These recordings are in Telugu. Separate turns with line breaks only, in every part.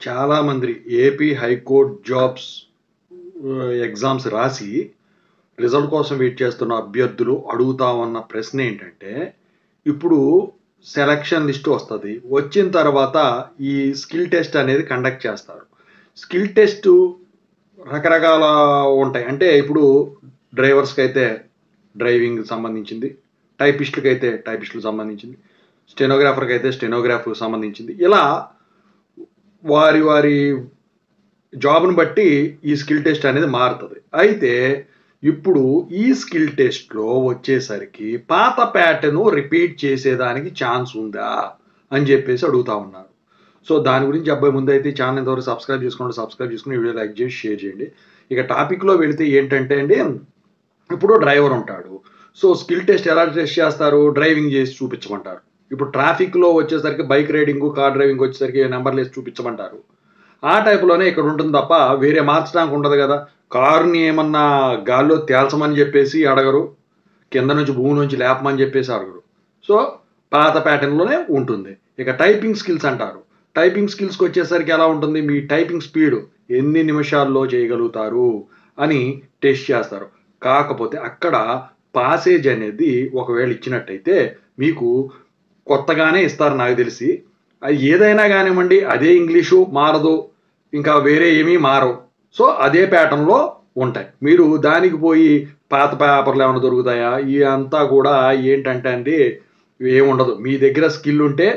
చాలామంది ఏపీ హైకోర్టు జాబ్స్ ఎగ్జామ్స్ రాసి రిజల్ట్ కోసం వెయిట్ చేస్తున్న అభ్యర్థులు అడుగుతా ఉన్న ప్రశ్న ఏంటంటే, ఇప్పుడు సెలక్షన్ లిస్ట్ వస్తుంది. వచ్చిన తర్వాత ఈ స్కిల్ టెస్ట్ అనేది కండక్ట్ చేస్తారు. స్కిల్ టెస్ట్ రకరకాల ఉంటాయి. అంటే ఇప్పుడు డ్రైవర్స్కి అయితే డ్రైవింగ్ సంబంధించింది, టైపిస్టులకి అయితే టైపిస్టులకు సంబంధించింది, స్టెనోగ్రాఫర్కి అయితే స్టెనోగ్రాఫర్కి సంబంధించింది. ఇలా వారి జాబ్ను బట్టి ఈ స్కిల్ టెస్ట్ అనేది మారుతుంది. అయితే ఇప్పుడు ఈ స్కిల్ టెస్ట్లో వచ్చేసరికి పాత ప్యాటర్న్ రిపీట్ చేసేదానికి ఛాన్స్ ఉందా అని చెప్పేసి అడుగుతా ఉన్నారు. సో దాని గురించి అబ్బాయి ముందు అయితే ఛానల్ ఎంతవరకు సబ్స్క్రైబ్ చేసుకుని వీడియో లైక్ చేసి షేర్ చేయండి. ఇక టాపిక్లో వెళితే ఏంటంటే అండి, ఇప్పుడు డ్రైవర్ ఉంటాడు. సో స్కిల్ టెస్ట్ ఎలా టెస్ట్ చేస్తారు? డ్రైవింగ్ చేసి చూపించమంటారు. ఇప్పుడు ట్రాఫిక్లో వచ్చేసరికి బైక్ రైడింగ్, కార్ డ్రైవింగ్ వచ్చేసరికి నెంబర్లు వేసి చూపించమంటారు. ఆ టైప్లోనే ఇక్కడ ఉంటుంది తప్ప వేరే మార్చడానికి ఉండదు కదా. కారుని ఏమన్నా గాల్లో తేల్చమని చెప్పేసి అడగరు, కింద నుంచి భూమి నుంచి లేపమని చెప్పేసి అడగరు. సో పాత ప్యాటర్న్లోనే ఉంటుంది. ఇక టైపింగ్ స్కిల్స్ అంటారు. టైపింగ్ స్కిల్స్కి వచ్చేసరికి ఎలా ఉంటుంది? మీ టైపింగ్ స్పీడ్ ఎన్ని నిమిషాల్లో చేయగలుగుతారు అని టెస్ట్ చేస్తారు. కాకపోతే అక్కడ పాసేజ్ అనేది ఒకవేళ ఇచ్చినట్టయితే మీకు కొత్తగానే ఇస్తారు నాకు తెలిసి. అది ఏదైనా కానివ్వండి, అదే ఇంగ్లీషు మారదు, ఇంకా వేరే ఏమీ మారవు. సో అదే ప్యాటర్న్లో ఉంటాయి. మీరు దానికి పోయి పాత పేపర్లు ఏమైనా దొరుకుతాయా? ఇదంతా కూడా ఏంటంటే అండి, ఏముండదు. మీ దగ్గర స్కిల్ ఉంటే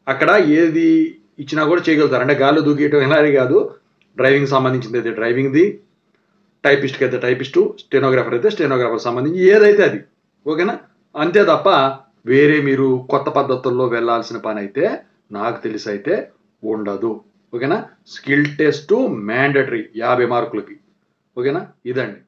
అక్కడ ఏది ఇచ్చినా కూడా చేయగలుగుతారు. అంటే గాల్లో దూకేయటం ఇలాగే కాదు. డ్రైవింగ్ సంబంధించింది అయితే డ్రైవింగ్ది, టైపిస్ట్కి అయితే టైపిస్టు, స్టెనోగ్రాఫర్ అయితే స్టెనోగ్రాఫర్ సంబంధించి ఏదైతే అది. ఓకేనా? అంతే తప్ప వేరే మీరు కొత్త పద్ధతుల్లో వెళ్ళాల్సిన పని అయితే నాకు తెలిసి అయితే ఉండదు. ఓకేనా? స్కిల్ టెస్ట్ మ్యాండటరీ 50 మార్కులకి. ఓకేనా? ఇదండి.